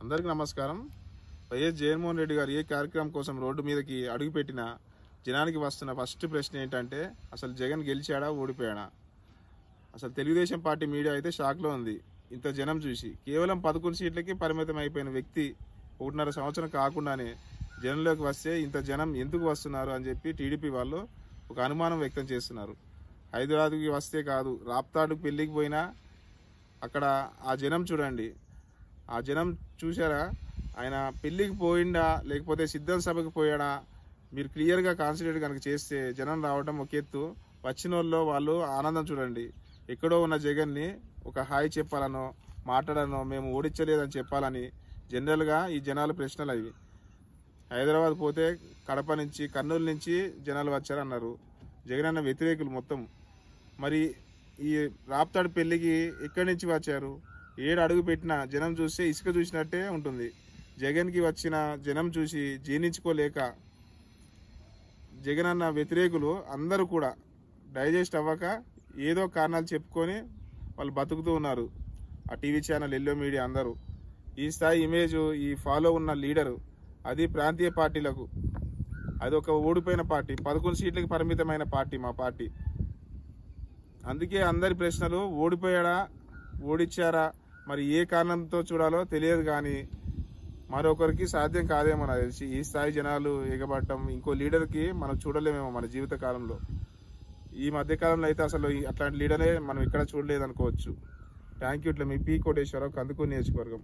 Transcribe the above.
అందరికీ నమస్కారం. వైఎస్ జగన్మోహన్ రెడ్డి గారు ఏ కార్యక్రమం కోసం రోడ్డు మీదకి అడుగుపెట్టినా జనానికి వస్తున్న ఫస్ట్ ప్రశ్న ఏంటంటే అసలు జగన్ గెలిచాడా ఓడిపోయాడా. అసలు తెలుగుదేశం పార్టీ మీడియా అయితే షాక్లో ఉంది. ఇంత జనం చూసి కేవలం 11 సీట్లకి పరిమితం అయిపోయిన వ్యక్తి 1.5 సంవత్సరం కాకుండానే జనంలోకి వస్తే ఇంత జనం ఎందుకు వస్తున్నారు అని చెప్పి టీడీపీ వాళ్ళు ఒక అనుమానం వ్యక్తం చేస్తున్నారు. హైదరాబాద్కి వస్తే కాదు, రాప్తాడుకు పెళ్లికి పోయినా అక్కడ ఆ జనం చూడండి. ఆ జనం చూసారా, ఆయన పెళ్లికి పోయిండా లేకపోతే సిద్ధం సభకు పోయాడా, మీరు క్లియర్గా కాన్సన్ట్రేట్ కనుక చేస్తే జనం రావడం ఒక ఎత్తు, వచ్చిన వాళ్ళు ఆనందం చూడండి. ఎక్కడో ఉన్న జగన్ని ఒక హాయ్ చెప్పాలనో మాట్లాడాలనో మేము ఓడించలేదని చెప్పాలని జనరల్గా ఈ జనాల ప్రశ్నలు అవి. హైదరాబాద్ పోతే కడప నుంచి కర్నూలు నుంచి జనాలు వచ్చారన్నారు. జగన్ అన్న వ్యతిరేకులు మొత్తం. మరి ఈ రాప్తాడు పెళ్లికి ఎక్కడి నుంచి వచ్చారు? 7 అడుగు పెట్టిన జనం చూస్తే ఇసుక చూసినట్టే ఉంటుంది. జగన్కి వచ్చిన జనం చూసి జీర్ణించుకోలేక జగన్ అన్న వ్యతిరేకులు అందరూ కూడా డైజెస్ట్ అవ్వక ఏదో కారణాలు చెప్పుకొని వాళ్ళు బతుకుతూ ఉన్నారు. ఆ టీవీ ఛానల్, ఎల్లో మీడియా అందరూ. ఈ స్థాయి ఇమేజ్, ఈ ఫాలో ఉన్న లీడరు, అది ప్రాంతీయ పార్టీలకు, అది ఒక ఓడిపోయిన పార్టీ, 11 సీట్లకు పరిమితమైన పార్టీ మా పార్టీ. అందుకే అందరి ప్రశ్నలు ఓడిపోయాడా ఓడిచ్చారా మరి ఏ కారణంతో చూడాలో తెలియదు. కానీ మరొకరికి సాధ్యం కాదేమో నాకు తెలిసి ఈ స్థాయి జనాలు ఎగబడటం ఇంకో లీడర్కి మనం చూడలేమేమో మన జీవిత కాలంలో. ఈ మధ్యకాలంలో అయితే అసలు అట్లాంటి లీడరే మనం ఇక్కడ చూడలేదు అనుకోవచ్చు. Thank you. ఇట్లా మీ పి కోటేశ్వరరావు, కందుకూరు నియోజకవర్గం.